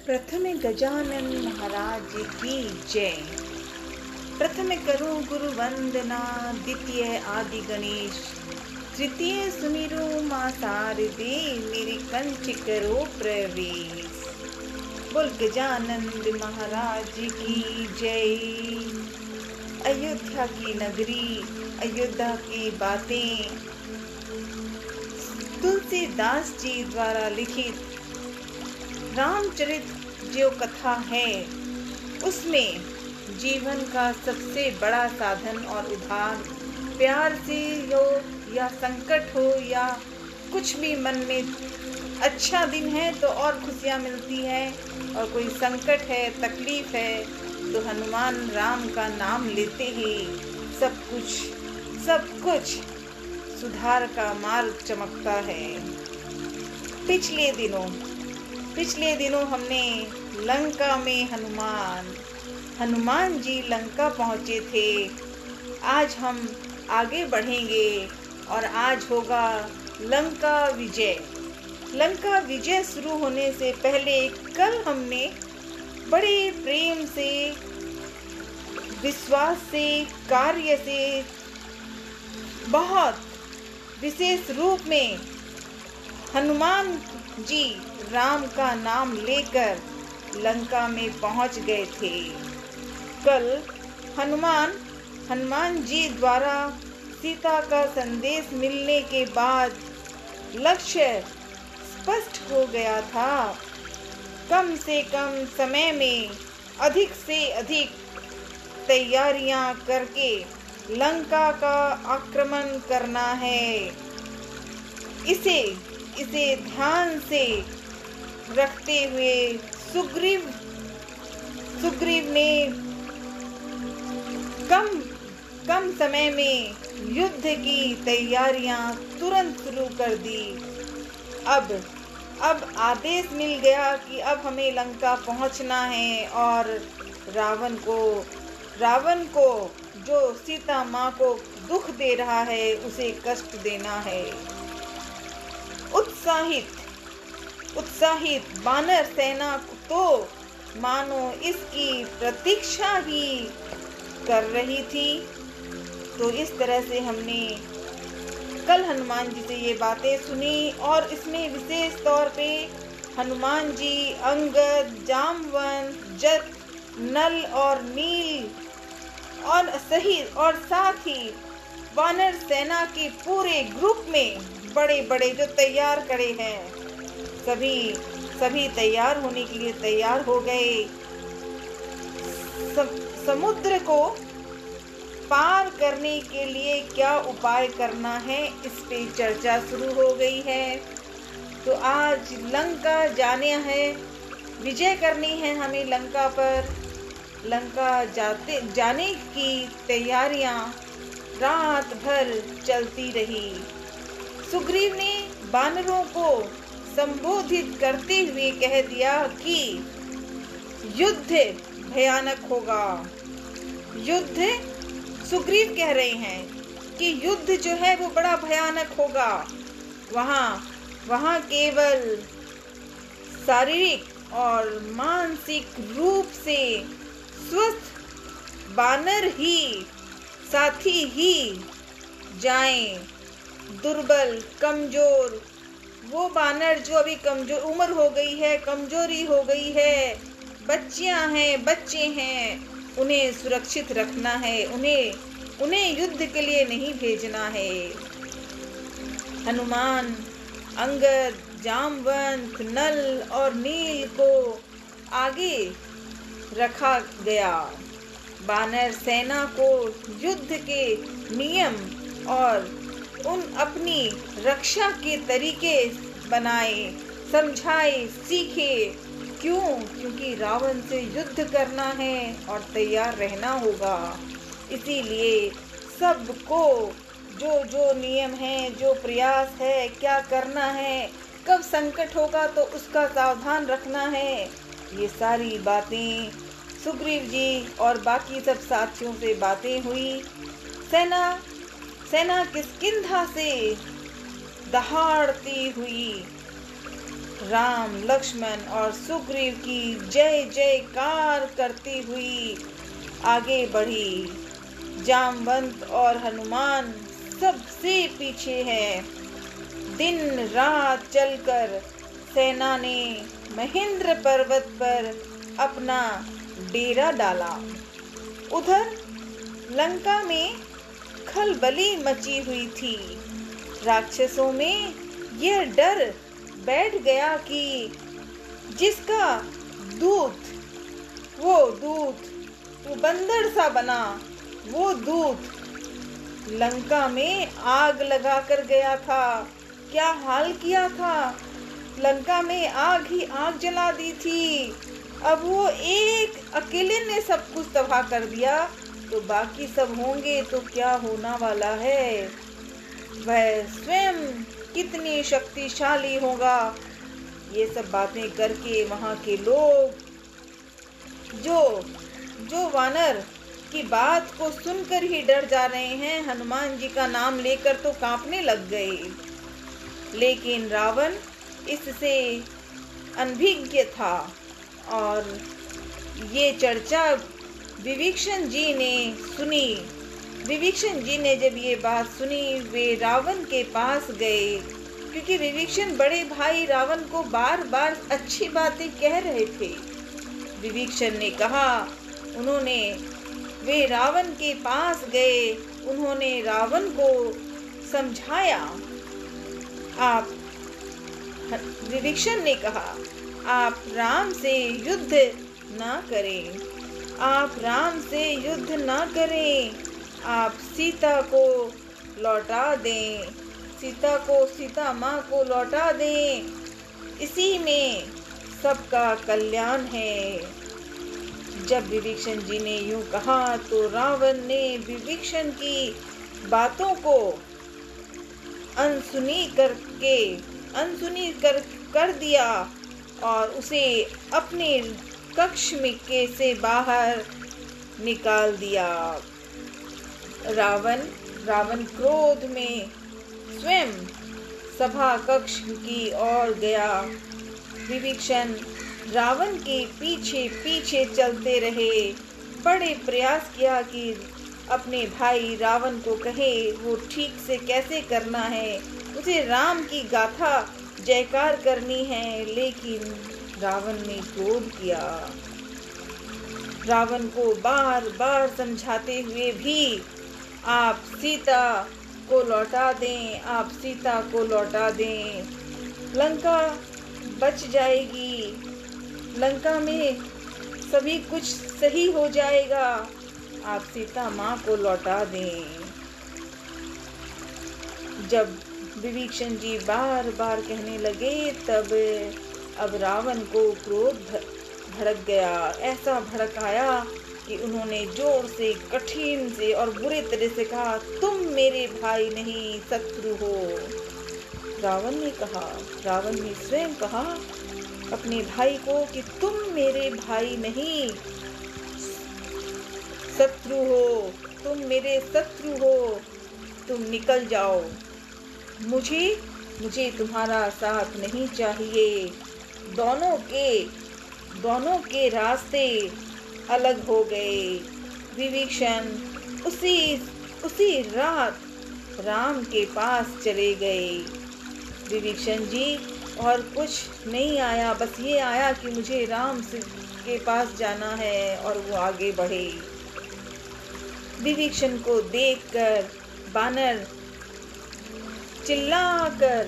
प्रथम गजानन महाराज की जय। प्रथम करूं गुरु वंदना, द्वितीय आदि गणेश, तृतीय सुमिरो मां शारदे, मेरे कंठ करो प्रवेश। बोल गजानंद महाराज की जय। अयोध्या की नगरी, अयोध्या की बातें, तुलसीदास जी द्वारा लिखित रामचरित जो कथा है, उसमें जीवन का सबसे बड़ा साधन और उद्धार प्यार से हो या संकट हो या कुछ भी मन में अच्छा दिन है तो और खुशियाँ मिलती है, और कोई संकट है, तकलीफ है, तो हनुमान राम का नाम लेते ही सब कुछ सुधार का मार्ग चमकता है। पिछले दिनों हमने लंका में हनुमान जी लंका पहुँचे थे। आज हम आगे बढ़ेंगे और आज होगा लंका विजय। लंका विजय शुरू होने से पहले कल हमने बड़े प्रेम से, विश्वास से, कार्य से, बहुत विशेष रूप में हनुमान जी राम का नाम लेकर लंका में पहुंच गए थे। कल हनुमान जी द्वारा सीता का संदेश मिलने के बाद लक्ष्य स्पष्ट हो गया था। कम से कम समय में अधिक से अधिक तैयारियां करके लंका का आक्रमण करना है। इसे ध्यान से रखते हुए सुग्रीव ने कम समय में युद्ध की तैयारियां तुरंत शुरू कर दी। अब आदेश मिल गया कि अब हमें लंका पहुंचना है और रावण को जो सीता माँ को दुख दे रहा है उसे कष्ट देना है। उत्साहित वानर सेना तो मानो इसकी प्रतीक्षा ही कर रही थी। तो इस तरह से हमने कल हनुमान जी से ये बातें सुनी, और इसमें विशेष तौर पे हनुमान जी अंगद, जामवंत, जट, नल और नील और साथ ही वानर सेना के पूरे ग्रुप में बड़े जो तैयार खड़े हैं, सभी तैयार होने के लिए तैयार हो गए। समुद्र को पार करने के लिए क्या उपाय करना है, इस पे चर्चा शुरू हो गई है। तो आज लंका जाने है, विजय करनी है हमें लंका पर। लंका जाने की तैयारियां रात भर चलती रही। सुग्रीव ने वानरों को संबोधित करते हुए कह दिया कि युद्ध भयानक होगा। सुग्रीव कह रहे हैं कि युद्ध जो है वो बड़ा भयानक होगा। वहाँ केवल शारीरिक और मानसिक रूप से स्वस्थ वानर ही साथी ही जाएं। दुर्बल, कमजोर, वो वानर जो अभी कमजोर उम्र हो गई है, कमजोरी हो गई है, बच्चियां हैं, बच्चे हैं, उन्हें सुरक्षित रखना है, उन्हें युद्ध के लिए नहीं भेजना है। हनुमान, अंगद, जामवंत, नल और नील को आगे रखा गया। वानर सेना को युद्ध के नियम और उन अपनी रक्षा के तरीके बनाए, समझाए, सीखे। क्योंकि रावण से युद्ध करना है और तैयार रहना होगा। इसीलिए सबको जो नियम है, जो प्रयास है, क्या करना है, कब संकट होगा तो उसका सावधान रखना है, ये सारी बातें सुग्रीव जी और बाकी सब साथियों से बातें हुई। सेना किष्किंधा से दहाड़ती हुई राम, लक्ष्मण और सुग्रीव की जय जयकार करती हुई आगे बढ़ी। जामवंत और हनुमान सबसे पीछे हैं। दिन रात चलकर सेना ने महेंद्र पर्वत पर अपना डेरा डाला। उधर लंका में खलबली मची हुई थी। राक्षसों में यह डर बैठ गया कि जिसका वो बंदर सा बना, वो दूत लंका में आग लगा कर गया था। क्या हाल किया था, लंका में आग ही आग जला दी थी। अब वो एक अकेले ने सब कुछ तबाह कर दिया, तो बाकी सब होंगे तो क्या होना वाला है। वह स्वयं कितनी शक्तिशाली होगा। ये सब बातें करके वहाँ के लोग जो वानर की बात को सुनकर ही डर जा रहे हैं, हनुमान जी का नाम लेकर तो कांपने लग गए। लेकिन रावण इससे अनभिज्ञ था और ये चर्चा विभीषण जी ने सुनी। विभीषण जी ने जब ये बात सुनी, वे रावण के पास गए, क्योंकि विभीषण बड़े भाई रावण को बार बार अच्छी बातें कह रहे थे। विभीषण ने कहा, वे रावण के पास गए, उन्होंने रावण को समझाया। विभीषण ने कहा, आप राम से युद्ध ना करें, आप राम से युद्ध ना करें, आप सीता को लौटा दें, सीता माँ को लौटा दें, इसी में सबका कल्याण है। जब विभीषण जी ने यूं कहा तो रावण ने विभीषण की बातों को अनसुनी कर दिया और उसे अपने कक्ष में से बाहर निकाल दिया। रावण क्रोध में स्वयं सभा कक्ष की ओर गया। विभीषण रावण के पीछे पीछे चलते रहे। बड़े प्रयास किया कि अपने भाई रावण को कहे वो ठीक से कैसे करना है, उसे राम की गाथा जयकार करनी है, लेकिन रावण ने क्रोध किया। रावण को बार बार समझाते हुए भी आप सीता को लौटा दें, आप सीता को लौटा दें, लंका बच जाएगी, लंका में सभी कुछ सही हो जाएगा, आप सीता माँ को लौटा दें। जब विभीषण जी बार बार कहने लगे, तब अब रावण को क्रोध भड़क गया। ऐसा भड़क आया कि उन्होंने जोर से, कठिन से और बुरे तरह से कहा, तुम मेरे भाई नहीं शत्रु हो। रावण ने स्वयं कहा अपने भाई को कि तुम मेरे भाई नहीं शत्रु हो, तुम मेरे शत्रु हो, तुम निकल जाओ, मुझे तुम्हारा साथ नहीं चाहिए। दोनों के रास्ते अलग हो गए। विभीषण उसी रात राम के पास चले गए। विभीषण जी और कुछ नहीं आया, बस ये आया कि मुझे राम के पास जाना है, और वो आगे बढ़े। विभीषण को देखकर बानर चिल्लाकर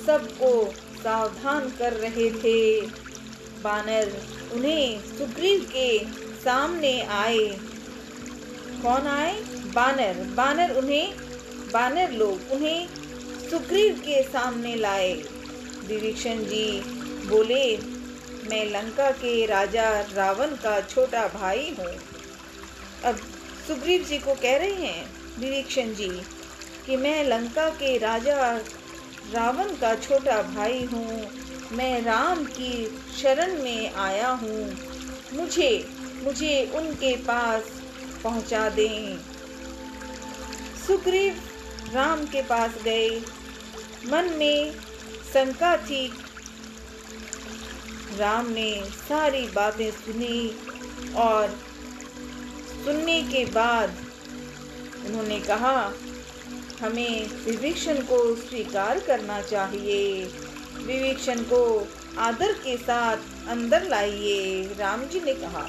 सबको सावधान कर रहे थे। बानर उन्हें सुग्रीव के सामने आए। कौन आए? बानर लोग उन्हें सुग्रीव के सामने लाए। विभीषण जी बोले, मैं लंका के राजा रावण का छोटा भाई हूँ। अब सुग्रीव जी को कह रहे हैं विभीषण जी कि मैं लंका के राजा रावण का छोटा भाई हूँ, मैं राम की शरण में आया हूँ, मुझे उनके पास पहुँचा दें। सुग्रीव राम के पास गए। मन में शंका थी राम ने सारी बातें सुनी और सुनने के बाद उन्होंने कहा, हमें विभीषण को स्वीकार करना चाहिए, विभीषण को आदर के साथ अंदर लाइए, राम जी ने कहा।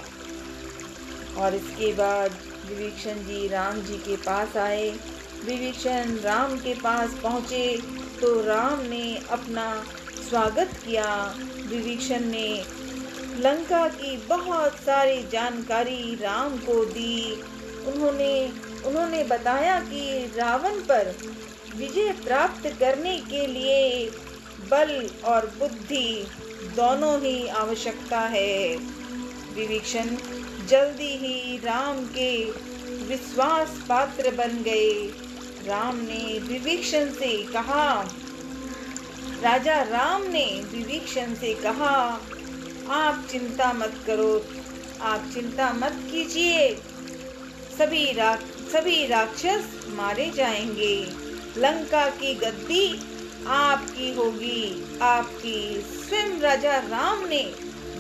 और इसके बाद विभीषण जी राम जी के पास आए। विभीषण राम के पास पहुँचे तो राम ने अपना स्वागत किया। विभीषण ने लंका की बहुत सारी जानकारी राम को दी। उन्होंने बताया कि रावण पर विजय प्राप्त करने के लिए बल और बुद्धि दोनों ही आवश्यकता है। विभीषण जल्दी ही राम के विश्वास पात्र बन गए। राम ने विभीषण से कहा, राजा राम ने विभीषण से कहा, आप चिंता मत करो, आप चिंता मत कीजिए, सभी राक्षस मारे जाएंगे, लंका की गद्दी आपकी होगी, आपकी। स्वयं राजा राम ने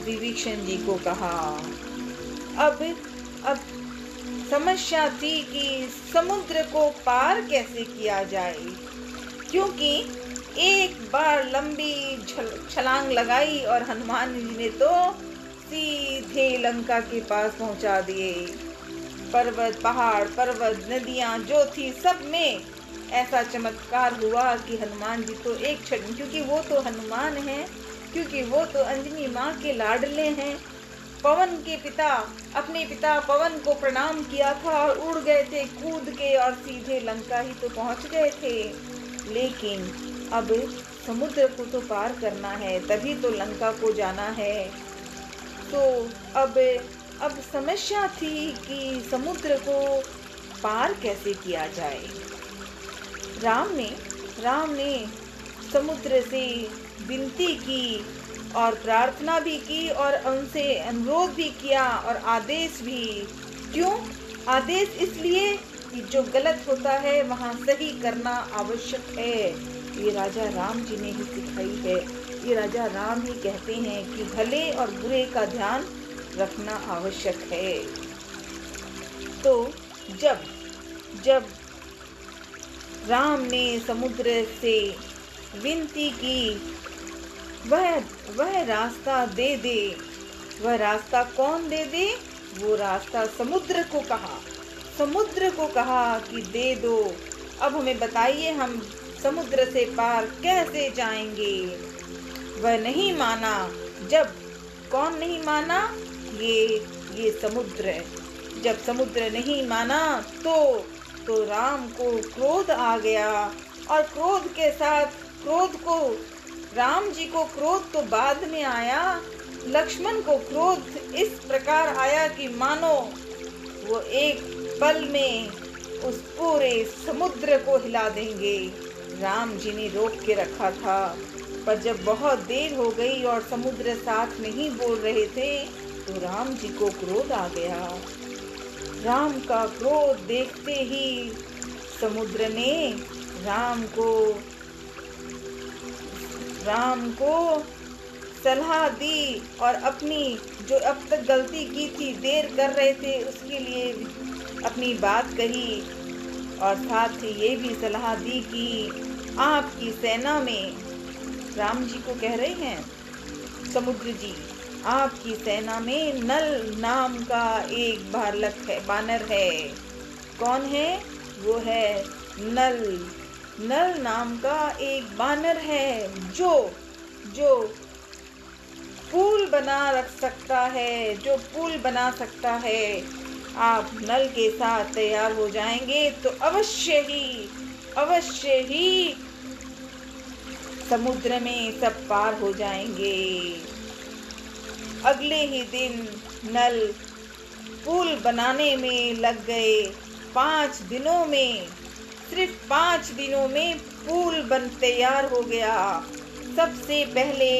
विभीषण जी को कहा। अब समस्या थी कि समुद्र को पार कैसे किया जाए, क्योंकि एक बार लंबी छलांग लगाई और हनुमान जी ने तो सीधे लंका के पास पहुंचा दिए। पहाड़ पर्वत नदियां जो थी सब में ऐसा चमत्कार हुआ कि हनुमान जी तो एक क्षण, क्योंकि वो तो हनुमान हैं, क्योंकि वो तो अंजनी माँ के लाडले हैं। पवन के पिता, अपने पिता पवन को प्रणाम किया था और उड़ गए थे कूद के और सीधे लंका ही तो पहुंच गए थे। लेकिन अब समुद्र को तो पार करना है, तभी तो लंका को जाना है। तो अब समस्या थी कि समुद्र को पार कैसे किया जाए। राम ने समुद्र से विनती की और प्रार्थना भी की और उनसे अनुरोध भी किया और आदेश भी। क्यों आदेश? इसलिए कि जो गलत होता है वहाँ सही करना आवश्यक है। ये राजा राम जी ने ही सिखाई है। ये राजा राम ही कहते हैं कि भले और बुरे का ध्यान रखना आवश्यक है। तो जब राम ने समुद्र से विनती की, वह रास्ता दे दे। वह रास्ता कौन दे दे? वो रास्ता समुद्र को कहा कि दे दो। अब हमें बताइए, हम समुद्र से पार कैसे जाएंगे? वह नहीं माना। कौन नहीं माना? ये समुद्र। जब समुद्र नहीं माना तो राम को क्रोध आ गया और राम जी को क्रोध तो बाद में आया। लक्ष्मण को क्रोध इस प्रकार आया कि मानो वो एक पल में उस पूरे समुद्र को हिला देंगे। राम जी ने रोक के रखा था, पर जब बहुत देर हो गई और समुद्र साथ नहीं बोल रहे थे तो राम जी को क्रोध आ गया। राम का क्रोध देखते ही समुद्र ने राम को सलाह दी और अपनी जो अब तक गलती की थी, देर कर रहे थे, उसके लिए अपनी बात कही और साथ ही ये भी सलाह दी कि आपकी सेना में, राम जी को कह रहे हैं समुद्र जी, आपकी सेना में नल नाम का एक बानर है। कौन है? वो है नल। नल नाम का एक बानर है जो पुल बना सकता है। आप नल के साथ तैयार हो जाएंगे तो अवश्य ही समुद्र में सब पार हो जाएंगे। अगले ही दिन नल पुल बनाने में लग गए। 5 दिनों में, सिर्फ 5 दिनों में पुल बन तैयार हो गया। सबसे पहले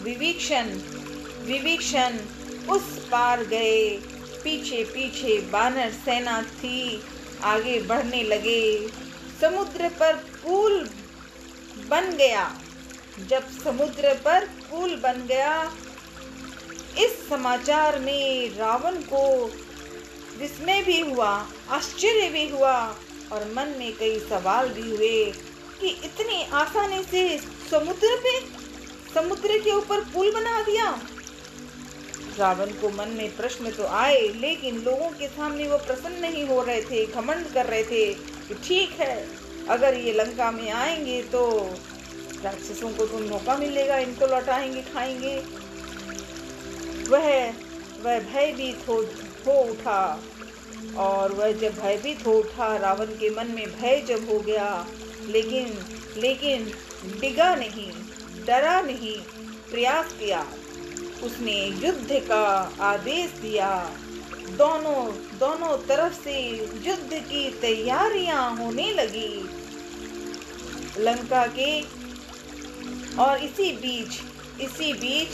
विभीषण उस पार गए। पीछे बानर सेना थी, आगे बढ़ने लगे। समुद्र पर पुल बन गया। जब समुद्र पर पुल बन गया समाचार में रावण को विस्मय भी हुआ, आश्चर्य भी हुआ और मन में कई सवाल भी हुए कि इतनी आसानी से समुद्र के ऊपर पुल बना दिया। रावण को मन में प्रश्न तो आए, लेकिन लोगों के सामने वो प्रसन्न नहीं हो रहे थे, घमंड कर रहे थे कि ठीक है, अगर ये लंका में आएंगे तो राक्षसों को तो मौका मिलेगा, इनको लौटाएंगे, खाएंगे। वह भयभीत हो उठा, और वह जब भयभीत हो उठा, रावण के मन में भय जब हो गया, लेकिन डिगा नहीं, डरा नहीं, प्रयास किया। उसने युद्ध का आदेश दिया। दोनों तरफ से युद्ध की तैयारियां होने लगी लंका के। और इसी बीच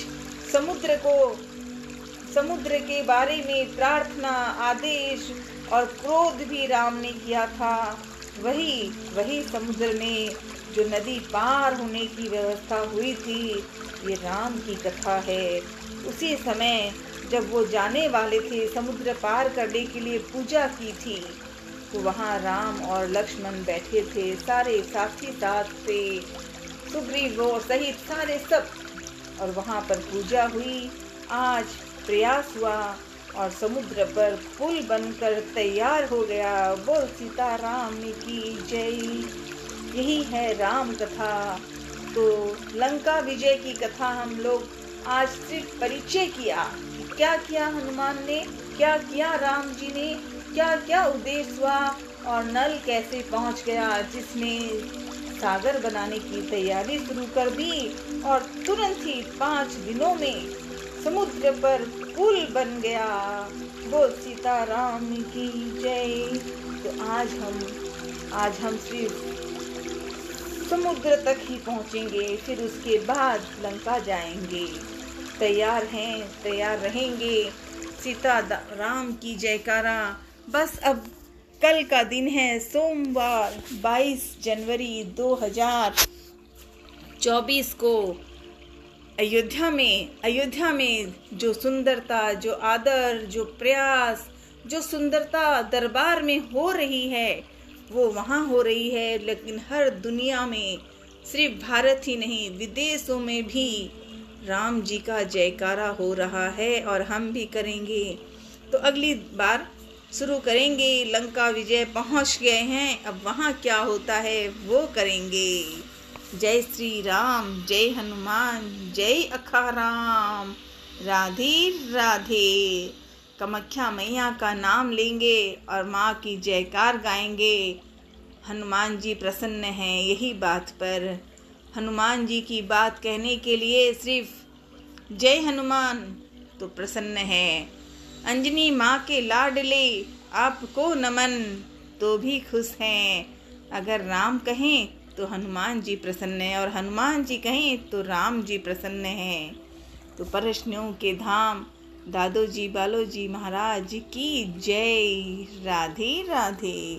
समुद्र के बारे में प्रार्थना, आदेश और क्रोध भी राम ने किया था। वही समुद्र में जो नदी पार होने की व्यवस्था हुई थी, ये राम की कथा है। उसी समय जब वो जाने वाले थे, समुद्र पार करने के लिए पूजा की थी, तो वहाँ राम और लक्ष्मण बैठे थे, सारे साथी साथ थे, सुग्रीव सहित सारे सब, और वहाँ पर पूजा हुई। आज प्रयास हुआ और समुद्र पर पुल बनकर तैयार हो गया। बोल सीताराम की जय। यही है राम कथा। तो लंका विजय की कथा हम लोग आज सिर्फ परिचय किया, क्या किया हनुमान ने, क्या किया राम जी ने, क्या क्या उद्देश्य हुआ, और नल कैसे पहुंच गया, जिसने सागर बनाने की तैयारी शुरू कर दी और तुरंत ही 5 दिनों में समुद्र पर पुल बन गया। बोल सीताराम की जय। तो आज हम सिर्फ समुद्र तक ही पहुंचेंगे, फिर उसके बाद लंका जाएंगे। तैयार हैं, तैयार रहेंगे। सीता राम की जयकारा। बस अब कल का दिन है सोमवार 22 जनवरी 2024 को अयोध्या में जो सुंदरता, जो आदर, जो प्रयास, जो सुंदरता दरबार में हो रही है, वो वहाँ हो रही है। लेकिन हर दुनिया में, सिर्फ भारत ही नहीं, विदेशों में भी राम जी का जयकारा हो रहा है, और हम भी करेंगे। तो अगली बार शुरू करेंगे। लंका विजय पहुँच गए हैं, अब वहाँ क्या होता है वो करेंगे। जय श्री राम, जय हनुमान, जय अखाराम। राधे राधे। कामाख्या मैया का नाम लेंगे और माँ की जयकार गाएंगे। हनुमान जी प्रसन्न हैं यही बात पर। हनुमान जी की बात कहने के लिए सिर्फ जय हनुमान तो प्रसन्न है। अंजनी माँ के लाडले आपको नमन तो भी खुश हैं। अगर राम कहें तो हनुमान जी प्रसन्न हैं, और हनुमान जी कहें तो राम जी प्रसन्न हैं। तो परशनियों के धाम दादोजी बालोजी महाराज की जय। राधे राधे।